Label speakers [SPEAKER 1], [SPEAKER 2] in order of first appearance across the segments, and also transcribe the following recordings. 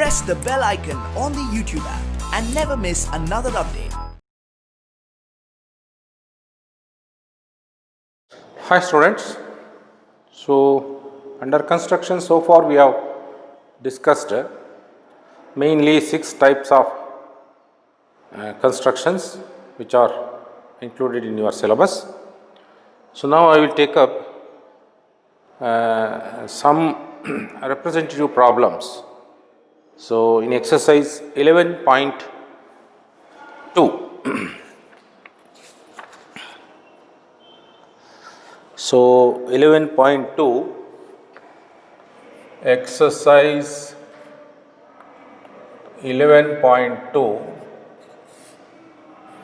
[SPEAKER 1] press the bell icon on the YouTube app and never miss another update.
[SPEAKER 2] Hi students, so under construction so far we have discussed mainly 6 types of constructions which are included in your syllabus. So now I will take up some representative problems. So in exercise 11.2, so 11.2 exercise 11.2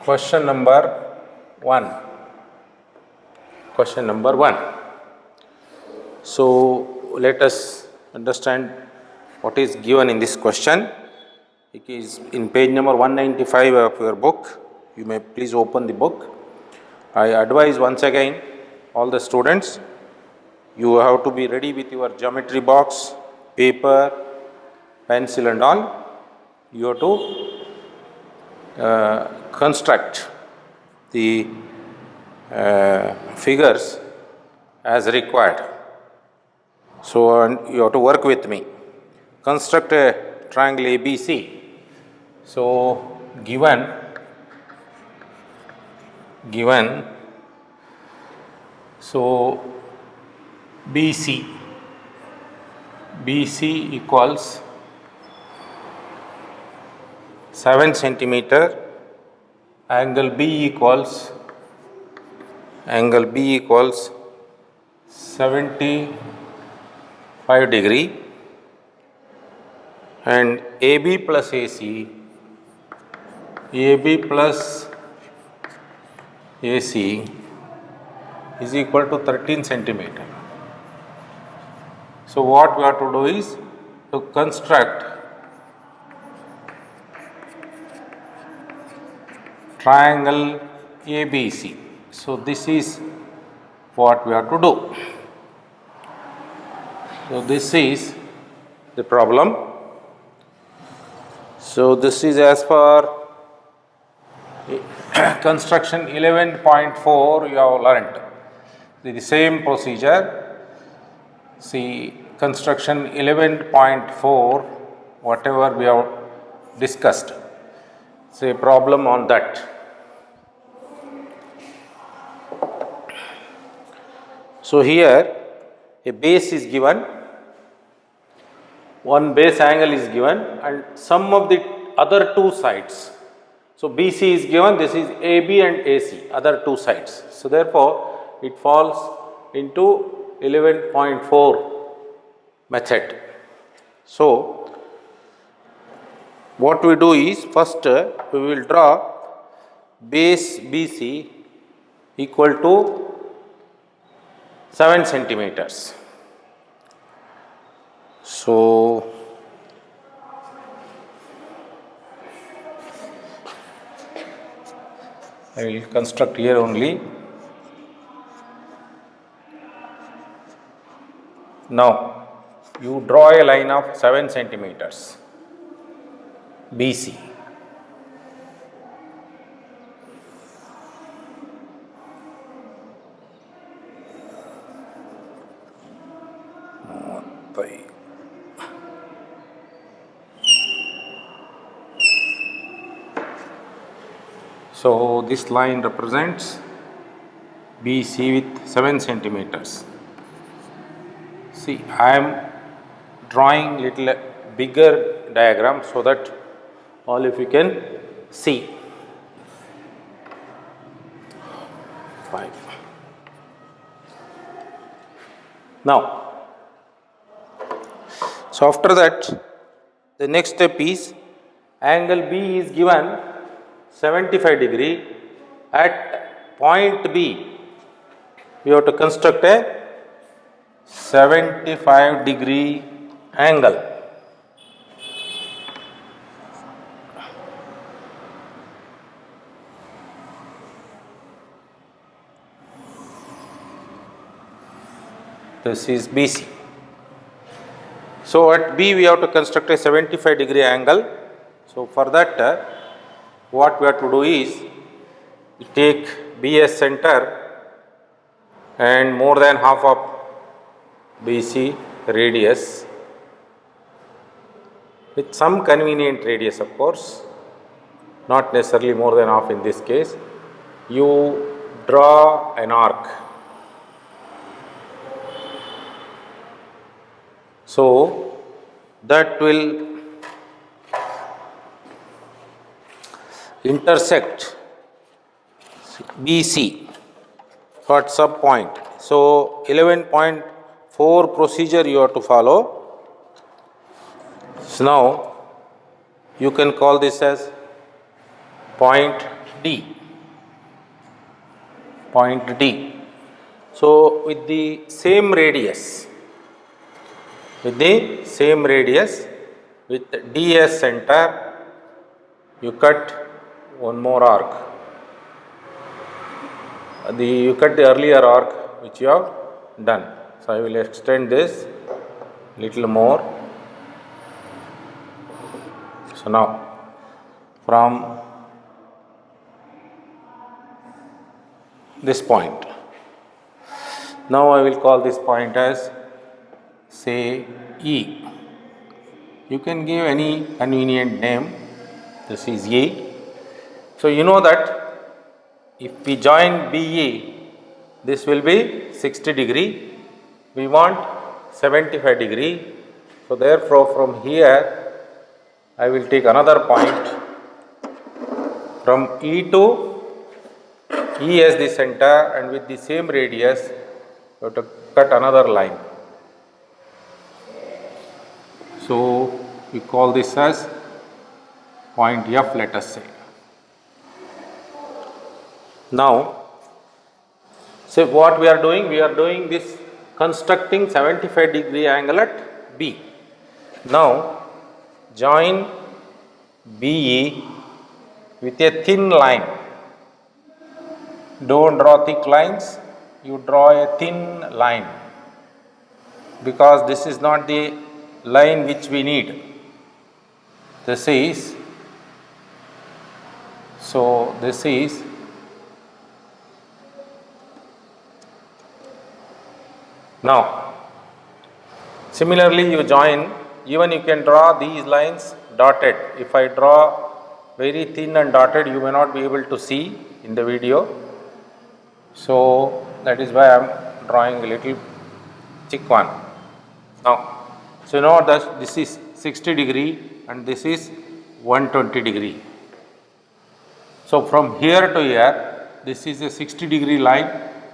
[SPEAKER 2] question number 1. So let us understand what is given in this question. It is in page number 195 of your book. You may please open the book. I advise once again all the students, you have to be ready with your geometry box, paper, pencil and all. You have to construct the figures as required. So you have to work with me. Construct a triangle ABC. So given so BC equals 7 centimeter, angle B equals 75 degree, and AB plus AC is equal to 13 centimeter. So what we have to do is to construct triangle ABC. So this is what we have to do. So this is the problem. So this is as per construction 11.4 you have learnt. The same procedure. See, construction 11.4, whatever we have discussed. Say problem on that. So here a base is given, one base angle is given, and sum of the other two sides. So BC is given, this is AB and AC, other two sides. So therefore it falls into 11.4 method. So what we do is first we will draw base BC equal to 7 centimeters. So I will construct here only. Now you draw a line of 7 centimeters BC. So this line represents BC with 7 centimeters. See, I am drawing little bigger diagram so that all of you can see. 5. Now, so after that, the next step is angle B is given 75 degree. At point B, we have to construct a 75 degree angle. This is BC. So at B we have to construct a 75-degree angle. So for that what we have to do is we take B as center and more than half of BC radius with some convenient radius, of course, not necessarily more than half in this case. You draw an arc. So that will intersect BC at some point. So 11.4 procedure you have to follow. So now you can call this as point D. Point D. So with the same radius, with D as center, you cut one more arc. You cut the earlier arc which you have done. So I will extend this little more. So now from this point, now I will call this point as say E. You can give any convenient name. This is E. So you know that if we join BE, this will be 60 degree. We want 75 degree. So therefore from here I will take another point from E to E as the center, and with the same radius you have to cut another line. So we call this as point F, let us say. Now, say what we are doing? We are doing this constructing 75-degree angle at B. Now, join BE with a thin line. Don't draw thick lines, you draw a thin line, because this is not the line which we need. This is, so this is now. Similarly, you join, even you can draw these lines dotted. If I draw very thin and dotted, you may not be able to see in the video. So that is why I am drawing a little thick one. Now, so you know that this is 60 degree and this is 120 degree. So from here to here, this is a 60 degree line,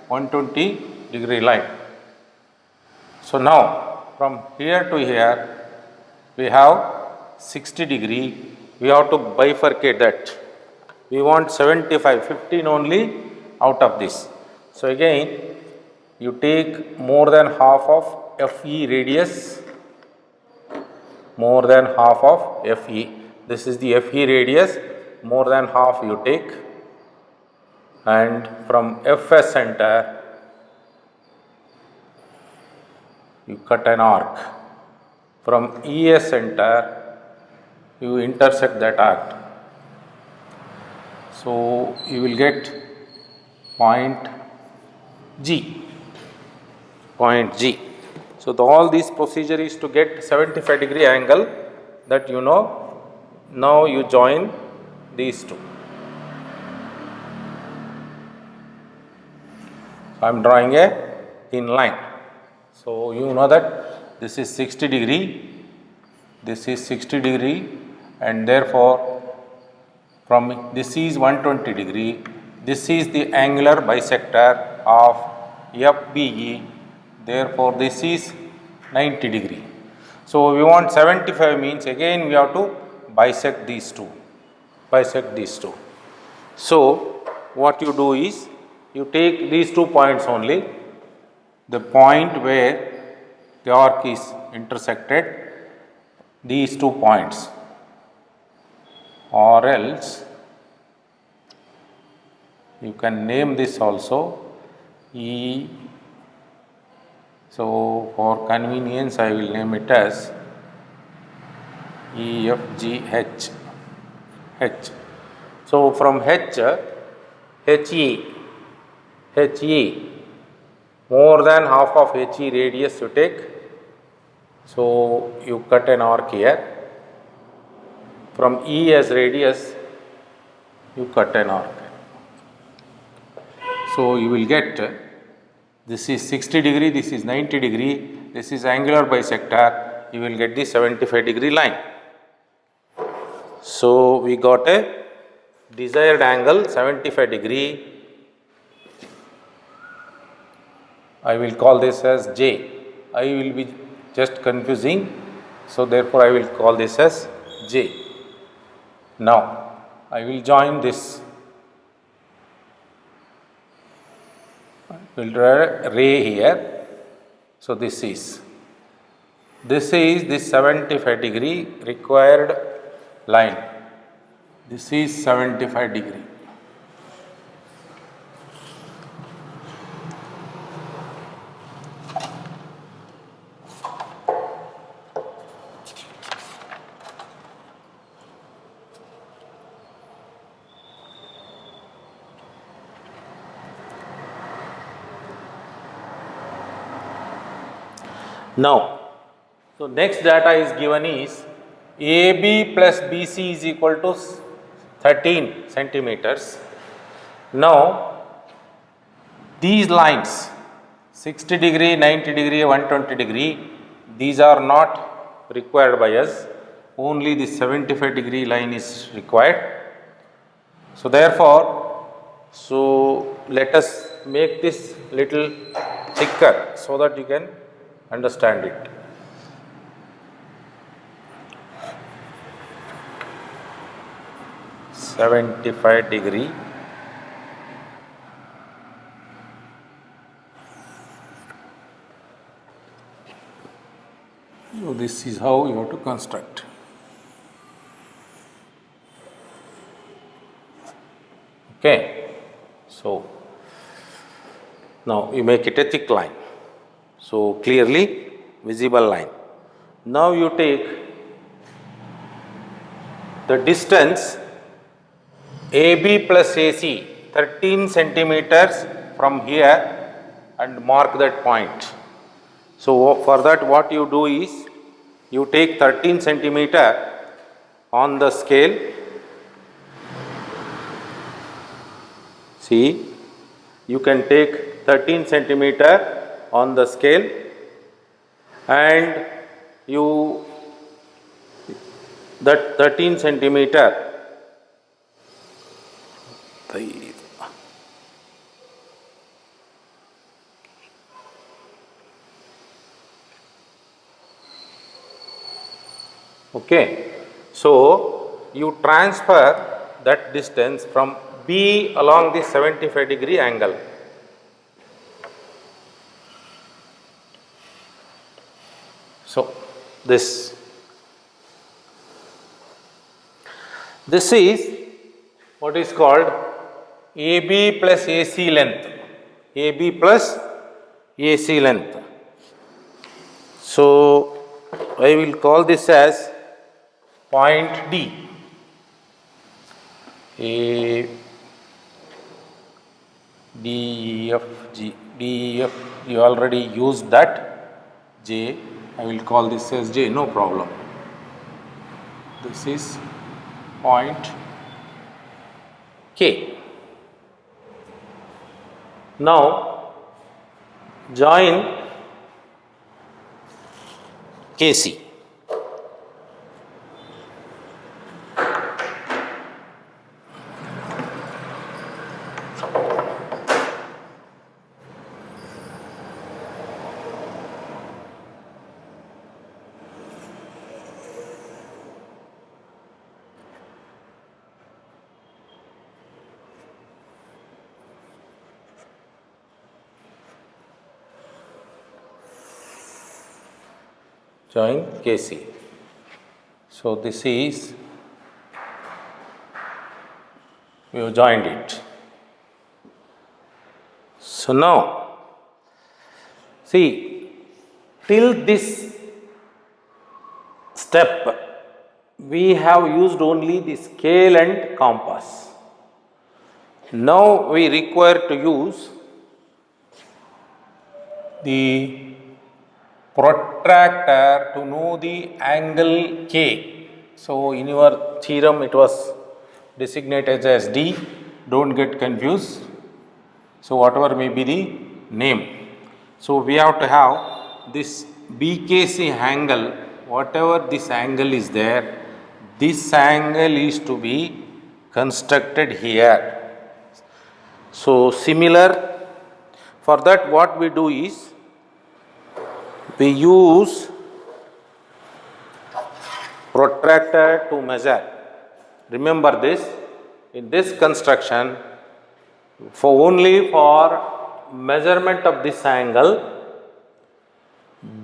[SPEAKER 2] 120 degree line. So now from here to here, we have 60 degree. We have to bifurcate that. We want 75, 15 only out of this. So again, you take more than half of FE radius, more than half of FE. This is the FE radius, more than half you take, and from FS center, you cut an arc. From ES center, you intersect that arc. So you will get point G. Point G. So all this procedure is to get 75 degree angle, that you know. Now you join these two. So I am drawing a thin line. So you know that this is 60 degree, this is 60 degree, and therefore from this is 120 degree, this is the angular bisector of FBE, therefore this is 90 degree. So we want 75, means again we have to bisect these two. So what you do is, you take these 2 points only, the point where the arc is intersected, these 2 points, or else you can name this also E. So for convenience I will name it as E, F, G, H, H. So from H, HE, more than half of HE radius you take. So you cut an arc here. From E as radius, you cut an arc. So you will get this is 60 degree, this is 90 degree, this is angular bisector, you will get the 75-degree line. So we got a desired angle 75 degree. I will call this as J. I will be just confusing, so therefore I will call this as J. Now I will join this. We will draw a ray here. So this is this 75-degree required line. This is 75 degree. Now, so next data is given is AB plus BC is equal to 13 centimeters. Now, these lines 60 degree, 90 degree, 120 degree, these are not required by us, only the 75-degree line is required. So therefore, let us make this little thicker so that you can understand it. -75-degree. So this is how you have to construct. Okay. So now you make it a thick line. So clearly visible line. Now you take the distance AB plus AC 13 centimeters from here and mark that point. So for that what you do is you take 13 centimeter on the scale. See, you can take 13 centimeter on the scale and you that 13 centimeter okay. So you transfer that distance from B along the 75-degree angle. So this is what is called AB plus AC length. AB plus AC length. So I will call this as point D. A D E F G. D E F, you already used that. J, I will call this as J, no problem. This is point K. Now join KC. Join KC. So this is, we have joined it. So now, see, till this step we have used only the scale and compass. Now we require to use the protractor to know the angle K. So in your theorem it was designated as D, don't get confused. So whatever may be the name. So we have to have this BKC angle, whatever this angle is there, this angle is to be constructed here. So similar, for that what we do is, we use protractor to measure. Remember this, in this construction, only for measurement of this angle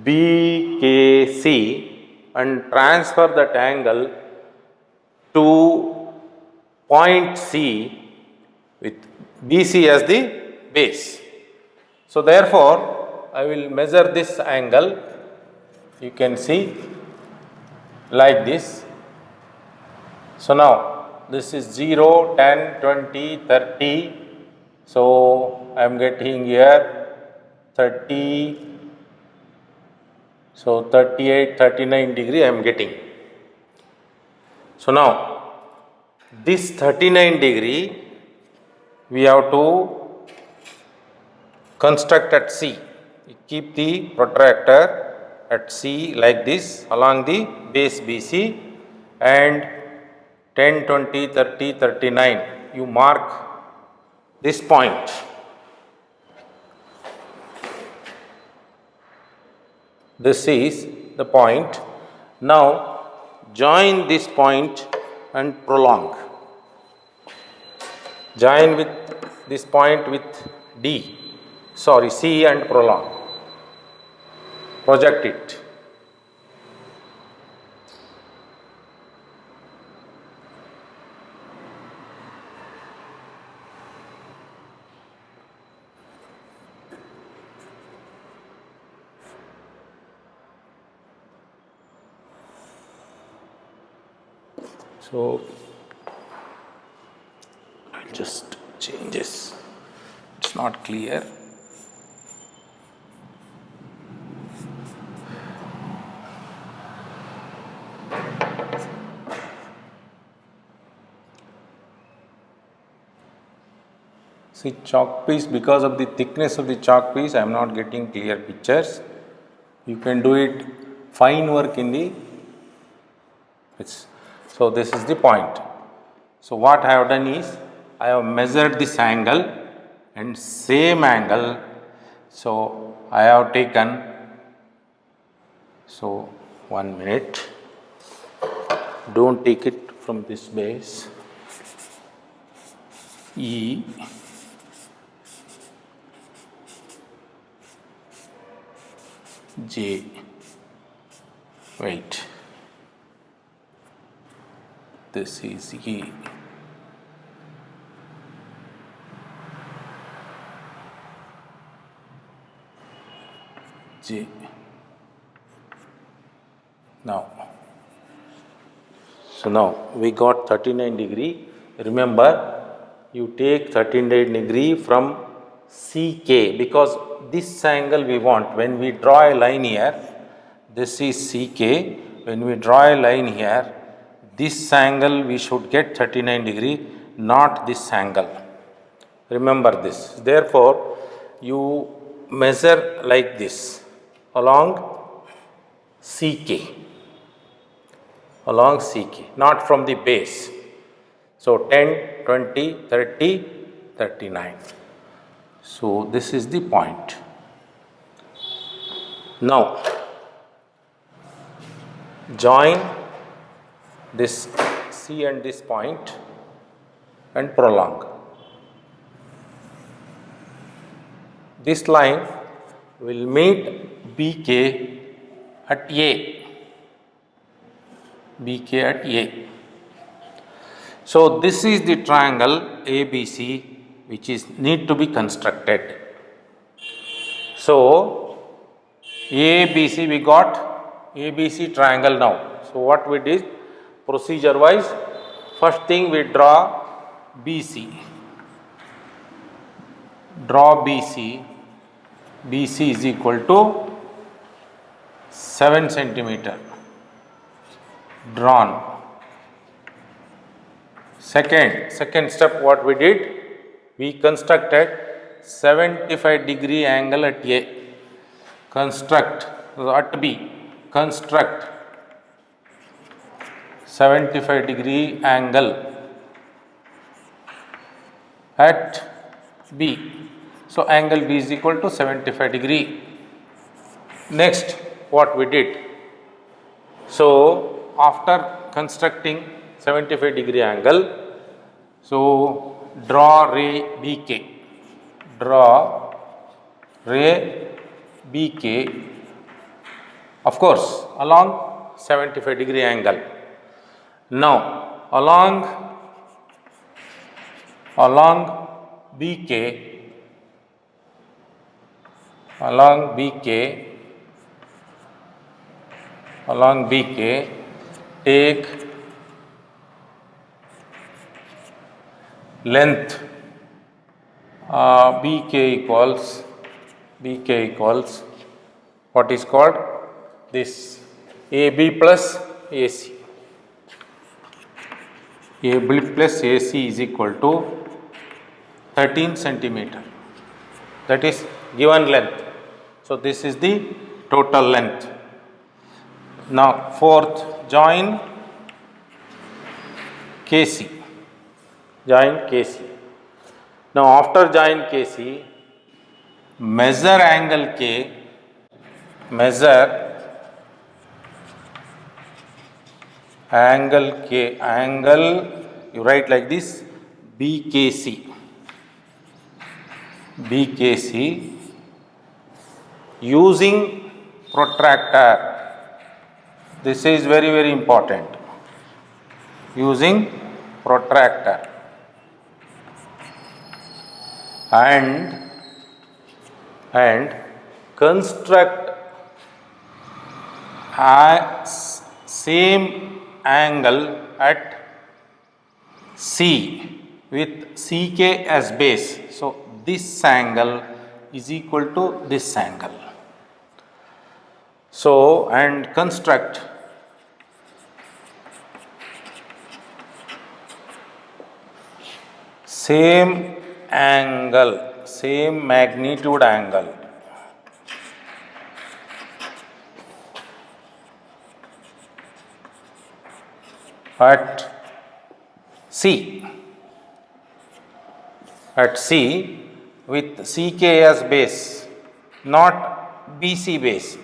[SPEAKER 2] BKC and transfer that angle to point C with BC as the base. So therefore, I will measure this angle, you can see like this. So now this is 0, 10, 20, 30. So I am getting here 30, so 38, 39 degree I am getting. So now this 39 degree we have to construct at C. We keep the protractor at C like this along the base BC, and 10, 20, 30, 39 you mark this point. This is the point. Now join this point and prolong. Join with this point with C and prolong. Project it. So I'll just change this. It's not clear. See, chalk piece, because of the thickness of the chalk piece, I am not getting clear pictures. You can do it fine work in the. So this is the point. So what I have done is, I have measured this angle and same angle. So I have taken. So 1 minute. Don't take it from this base. E. J. Wait. This is E. J. Now, so now we got 39 degree. Remember, you take 39 degree from CK, because this angle we want. When we draw a line here, this is CK. When we draw a line here, this angle we should get 39 degree, not this angle. Remember this. Therefore, you measure like this along CK, not from the base. So 10, 20, 30, 39. So this is the point. Now join this C and this point and prolong. This line will meet BK at A. So this is the triangle ABC which is need to be constructed. So ABC, we got ABC triangle now. So what we did, procedure wise. First thing we draw BC. Draw BC. BC is equal to 7 centimeter. Drawn. Second step, what we did? We constructed 75-degree angle at A. Construct at B. Construct 75-degree angle at B. So angle B is equal to 75 degree. Next, what we did? So after constructing 75-degree angle, so draw ray BK. Draw ray BK, of course, along 75-degree angle. Now, along BK, take length BK equals what is called this AB plus AC. AB plus AC is equal to 13 centimeter. That is given length. So this is the total length. Now fourth, join KC. Join KC. Now after join KC, measure angle K. Measure angle K. Angle, you write like this, BKC. BKC using protractor. This is very, very important. Using protractor. And construct a same angle at C with CK as base. So this angle is equal to this angle. So, and construct same angle, same magnitude angle at C with CK as base, not BC base,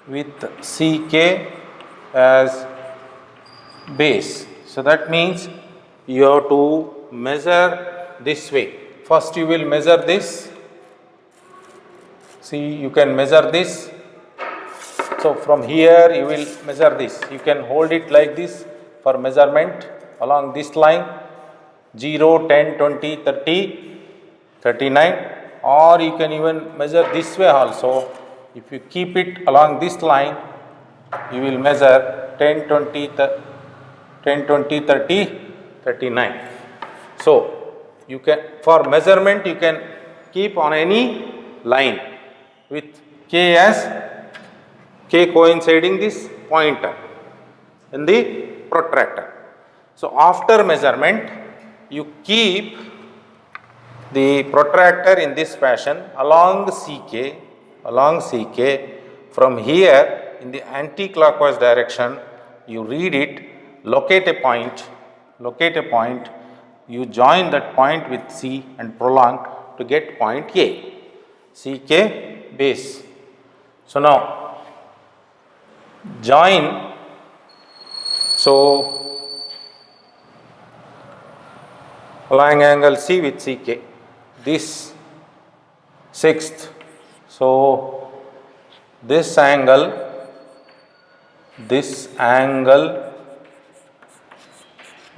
[SPEAKER 2] with CK as base. So that means you have to measure this way. First you will measure this. See, you can measure this. So from here you will measure this. You can hold it like this for measurement along this line 0, 10, 20, 30, 39, or you can even measure this way also. If you keep it along this line, you will measure 10, 20, 30, 39. So you can, for measurement you can keep on any line with K coinciding this pointer in the protractor. So after measurement you keep the protractor in this fashion along CK, from here in the anti-clockwise direction you read it, locate a point, you join that point with C and prolong to get point A, CK base. So now join, so along angle C with CK, this sixth, so this angle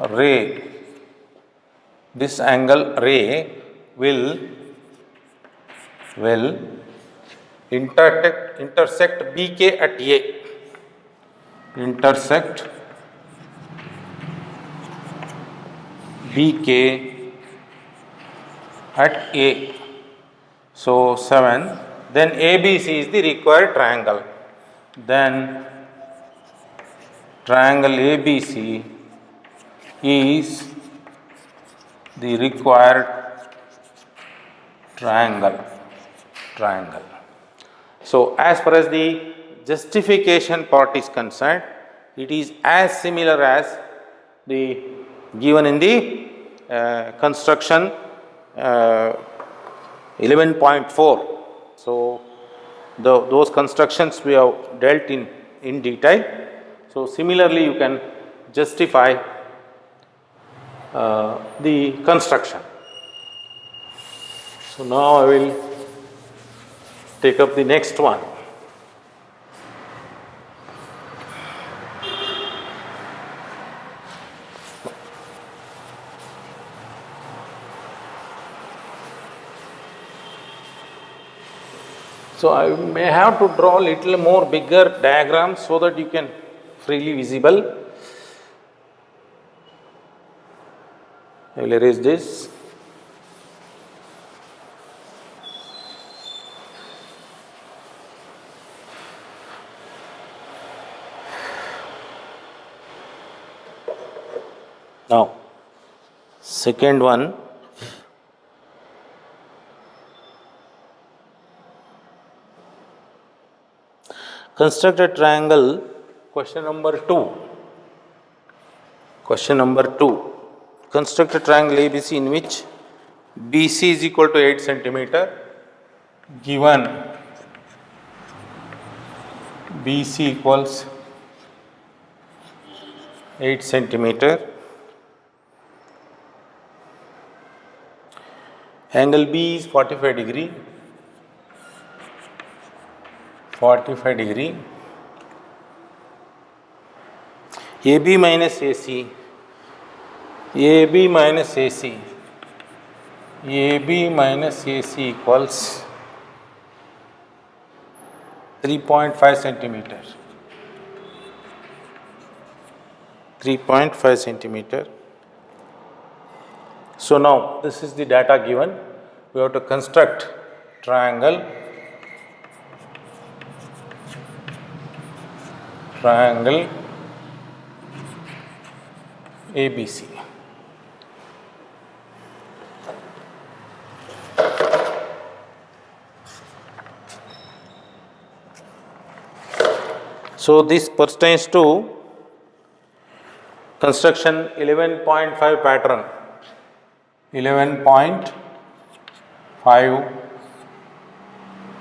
[SPEAKER 2] ray will intersect BK at A. Intersect BK at A. So 7. Then ABC is the required triangle. Then triangle ABC is the required triangle. So as far as the justification part is concerned, it is as similar as the given in the construction 11.4. So those constructions we have dealt in detail. So similarly you can justify the construction. So now I will take up the next one. So I may have to draw a little more bigger diagram so that you can freely visible. I will erase this. Now, second one. Construct a triangle, question number 2. Question number 2. Construct a triangle ABC in which BC is equal to 8 centimeter, given BC equals 8 centimeter, angle B is 45 degree, AB minus AC, AB minus AC equals 3.5 centimeter. 3.5 centimeter. So now this is the data given. We have to construct triangle ABC. So this pertains to construction 11.5 pattern. 11.5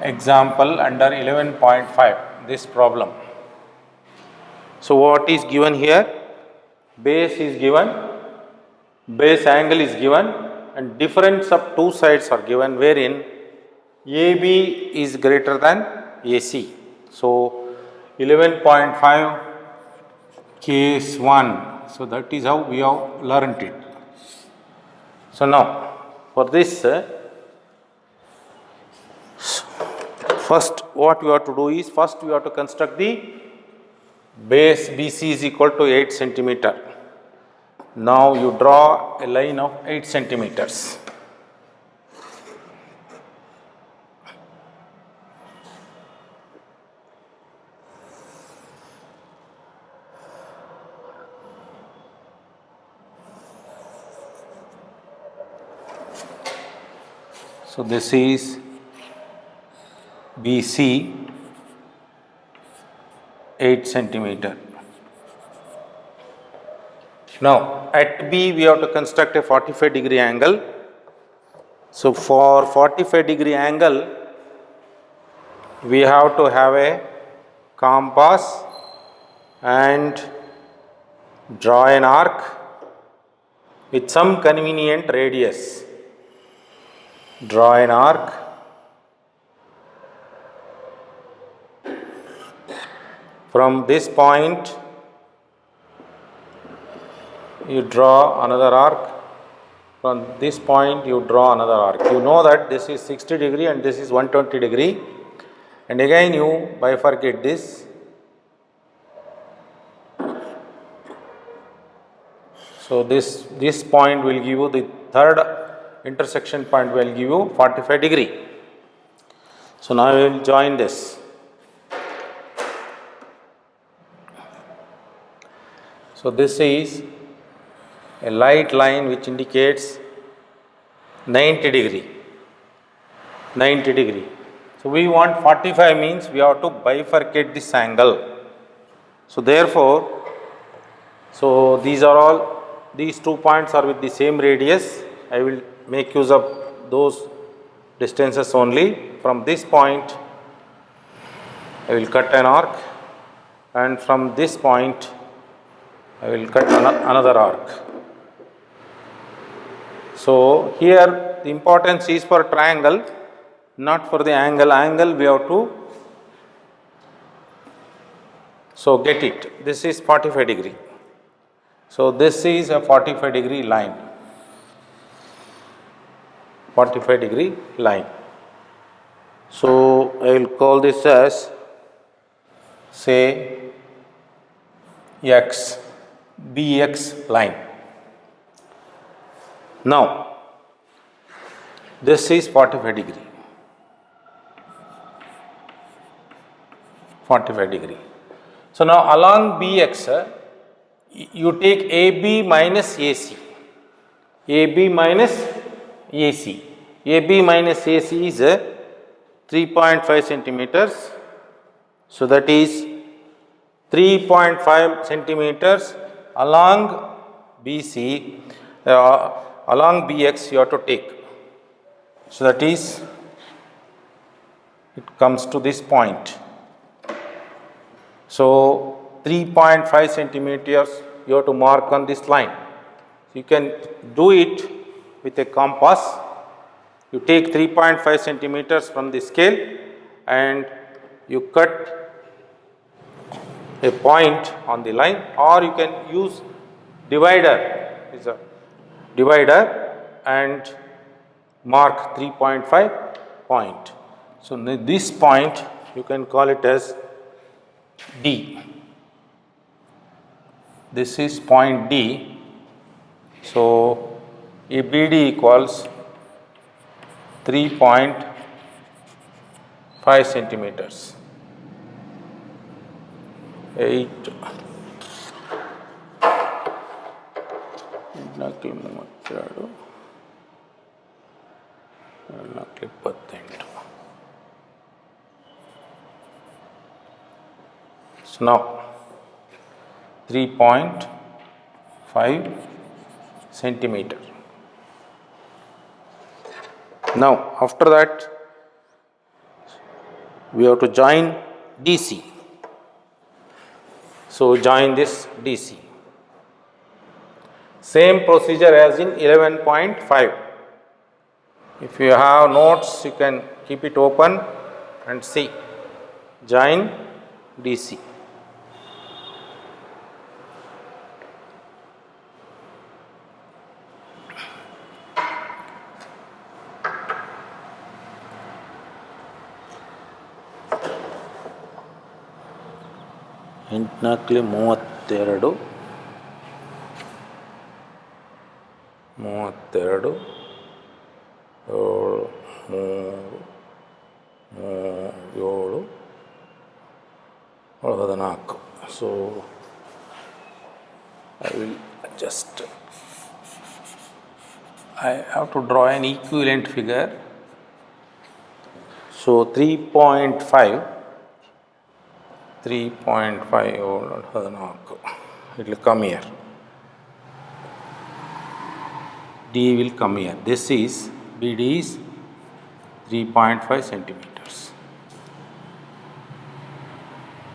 [SPEAKER 2] example under 11.5 this problem. So what is given here? Base is given, base angle is given, and difference of two sides are given wherein AB is greater than AC. So 11.5 case 1. So that is how we have learnt it. So now for this, first what we have to do is, first we have to construct the base BC is equal to 8 centimeter. Now you draw a line of 8 centimeters. So this is BC 8 centimeter. Now at B we have to construct a 45 degree angle. So for 45 degree angle we have to have a compass and draw an arc with some convenient radius. Draw an arc from this point, you draw another arc, from this point you draw another arc. You know that this is 60 degree and this is 120 degree, and again you bifurcate this. So this point will give you the third intersection point will give you 45 degree. So now we will join this. So this is a light line which indicates 90 degree. 90 degree. So we want 45 means we have to bifurcate this angle. So therefore, so these 2 points are with the same radius. I will make use of those distances only. From this point, I will cut an arc, and from this point, I will cut another arc. So here the importance is for triangle, not for the angle. Angle we have to get it. This is 45 degree. So this is a 45 degree line. 45 degree line. So I will call this as, say, BX line. Now this is 45 degree. 45 degree. So now along BX, you take AB minus AC. AB minus AC. AB minus AC is 3.5 centimeters. So that is 3.5 centimeters along BC, along BX you have to take. So that is, it comes to this point. So 3.5 centimeters you have to mark on this line. You can do it with a compass. You take 3.5 centimeters from the scale and you cut a point on the line, or you can use divider. Is a divider and mark 3.5 point. So this point you can call it as D. This is point D. So ABD equals 3.5 centimeters. 8 So now 3.5 centimeter. Now after that we have to join DC. So join this DC. Same procedure as in 11.5. If you have notes, you can keep it open and see. Join DC. ಎಂಟನಾಲ್ಕಲಿ 32 7 14. So I will just, I have to draw an equivalent figure. So 3.5, it will come here. D will come here. This is, BD is 3.5 centimeters.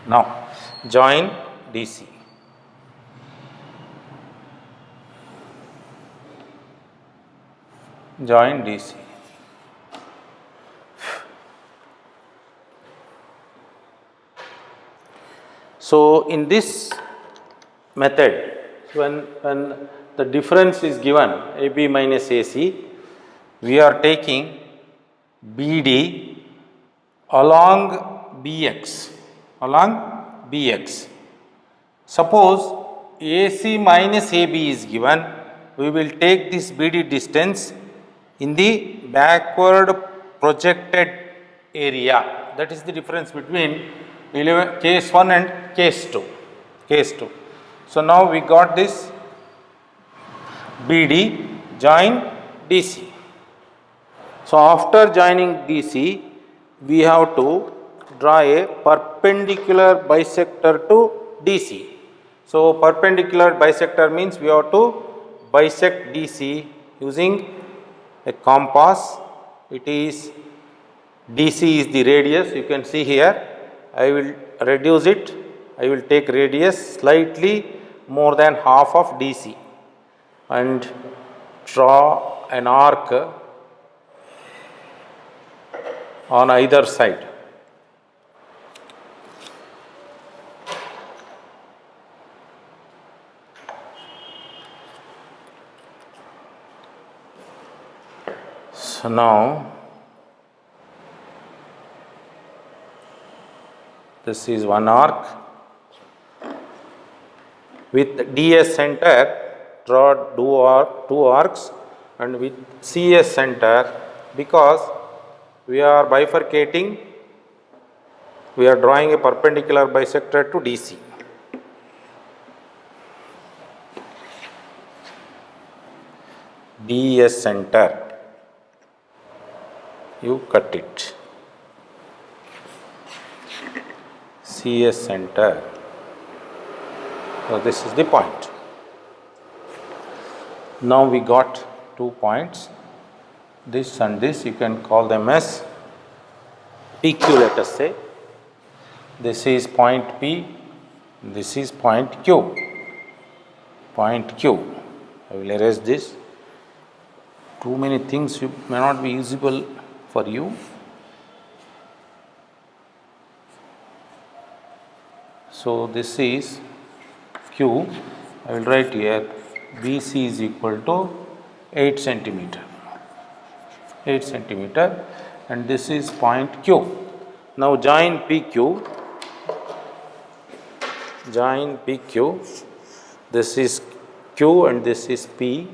[SPEAKER 2] Now join DC. Join DC. So in this method, when the difference is given, AB minus AC, we are taking BD along BX. Suppose AC minus AB is given. We will take this BD distance in the backward projected area. That is the difference between case 1 and case 2. Case 2. So now we got this BD join DC. So after joining DC, we have to draw a perpendicular bisector to DC. So perpendicular bisector means we have to bisect DC using a compass. It is DC is the radius, you can see here. I will reduce it. I will take radius slightly more than half of DC and draw an arc on either side. So now this is one arc. With DS center, draw two arcs, and with CS center, because we are bifurcating, we are drawing a perpendicular bisector to DC. DS center, you cut it. CS center. So this is the point. Now we got 2 points. This and this, you can call them as PQ, let us say. This is point P, this is point Q. Point Q. I will erase this. Too many things may not be usable for you. So this is Q. I will write here BC is equal to 8 centimeter. 8 centimeter, and this is point Q. Now join PQ. Join PQ. This is Q and this is P,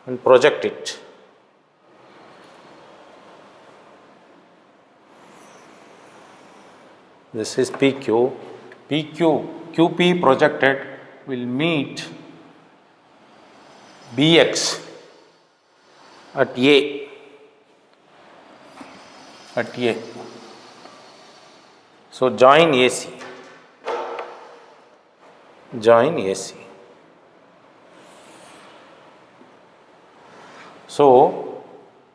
[SPEAKER 2] and project it. This is PQ. QP projected will meet BX at A. At A. So join AC. Join AC. So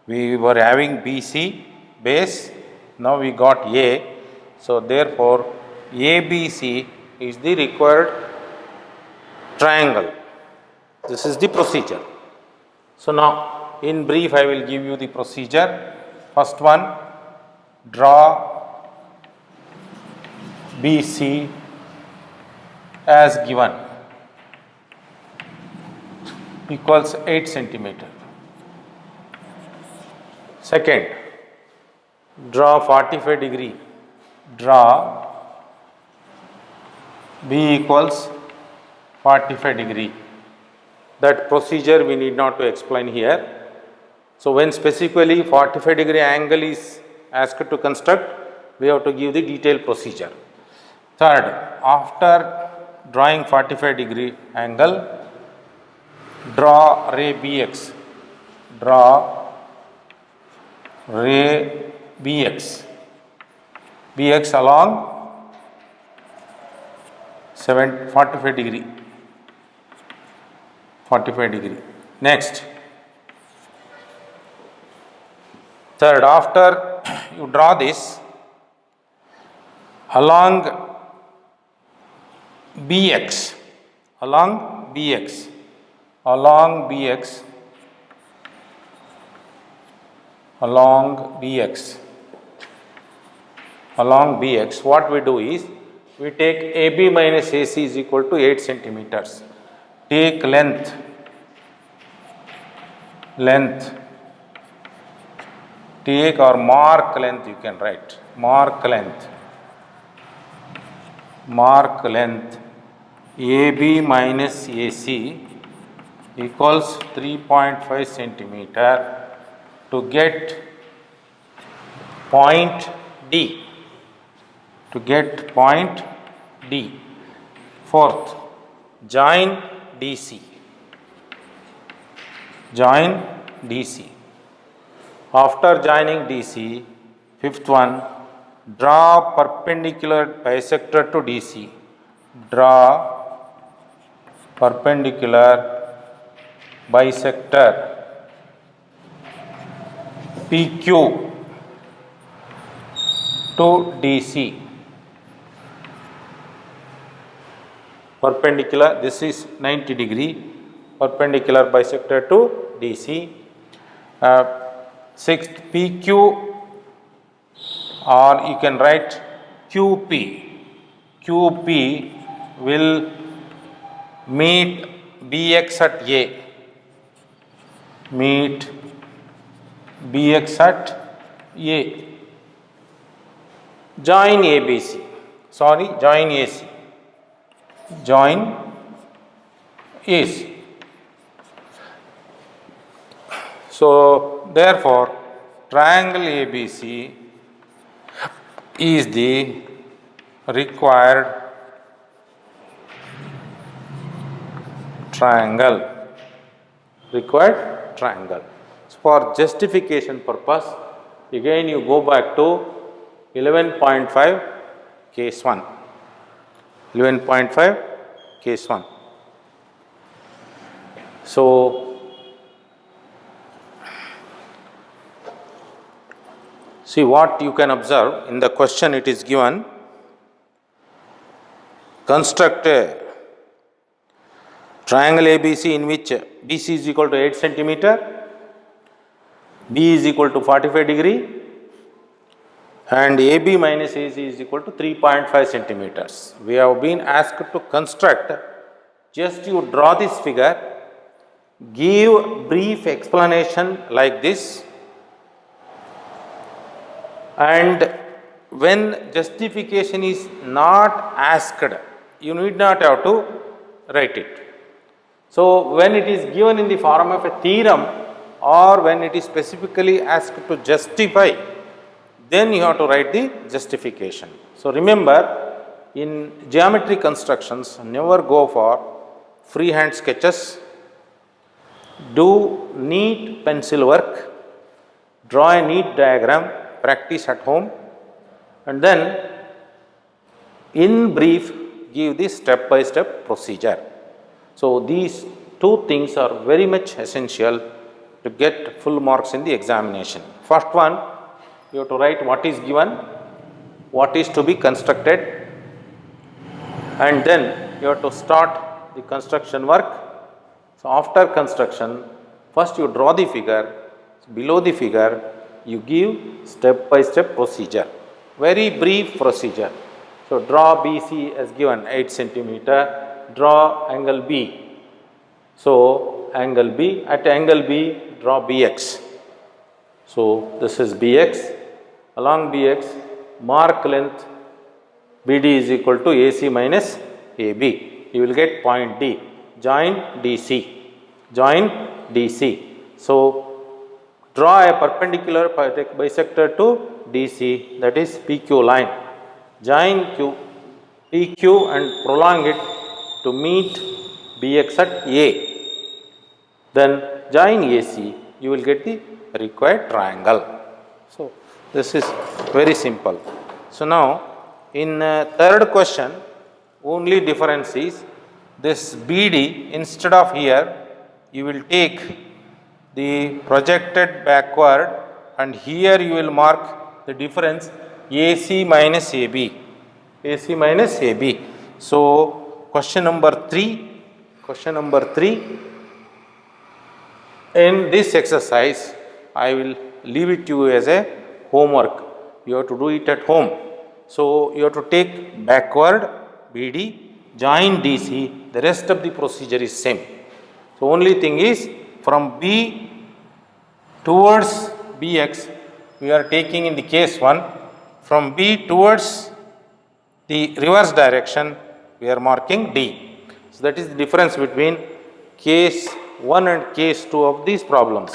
[SPEAKER 2] we were having BC base, now we got A. So therefore ABC is the required triangle. This is the procedure. So now in brief I will give you the procedure. First one, draw BC as given, equals 8 centimeter. Second, draw 45 degree. Draw B equals 45 degree. That procedure we need not to explain here. So when specifically 45 degree angle is asked to construct, we have to give the detailed procedure. Third, after drawing 45 degree angle, draw ray BX. Draw ray BX. BX along 45 degree. 45 degree. Next, third, after you draw this along BX, along BX, along BX, along BX, along BX, what we do is we take AB minus AC is equal to 8 centimeters. Take length, take or mark length, you can write, mark length AB minus AC equals 3.5 centimeter to get point D. To get point D. Fourth, join DC. Join DC. After joining DC, fifth one, draw perpendicular bisector to DC. Draw perpendicular bisector PQ to DC. Perpendicular, this is 90 degree, perpendicular bisector to DC. Sixth, PQ, or you can write QP. QP will meet BX at A. Meet BX at A. Join ABC. Sorry, join AC. Join AC. So, therefore, triangle ABC is the required triangle. Required triangle. So, for justification purpose, again you go back to 11.5 case 1. 11.5 case 1. So, see what you can observe in the question. It is given, construct a triangle ABC in which BC is equal to 8 centimeter, B is equal to 45 degree and AB minus AC is equal to 3.5 centimeters. We have been asked to construct, just you draw this figure, give brief explanation like this, and when justification is not asked, you need not have to write it. So, when it is given in the form of a theorem or when it is specifically asked to justify, then you have to write the justification. So, remember, in geometry constructions, never go for freehand sketches, do neat pencil work, draw a neat diagram, practice at home, and then in brief give the step by step procedure. So, these two things are very much essential to get full marks in the examination. First one, you have to write what is given, what is to be constructed, and then you have to start the construction work. So, after construction, first you draw the figure, below the figure you give step by step procedure, very brief procedure. So, draw BC as given 8 centimeter, draw angle B. So, angle B, at angle B draw BX. So, this is BX, along BX mark length BD is equal to AC minus AB. You will get point D, join DC, join DC. So, draw a perpendicular bisector to DC, that is PQ line, join PQ and prolong it to meet BX at A. Then join AC, you will get the required triangle. So, this is very simple. So, now in third question, only difference is this BD, instead of here you will take the projected backward and here you will mark the difference AC minus AB, AC minus AB. So, question number 3, in this exercise I will leave it to you as a homework, you have to do it at home. So, you have to take backward BD, join DC, the rest of the procedure is same. So, only thing is from B towards BX we are taking in the case 1, from B towards the reverse direction we are marking D. So that is the difference between case 1 and case 2 of these problems.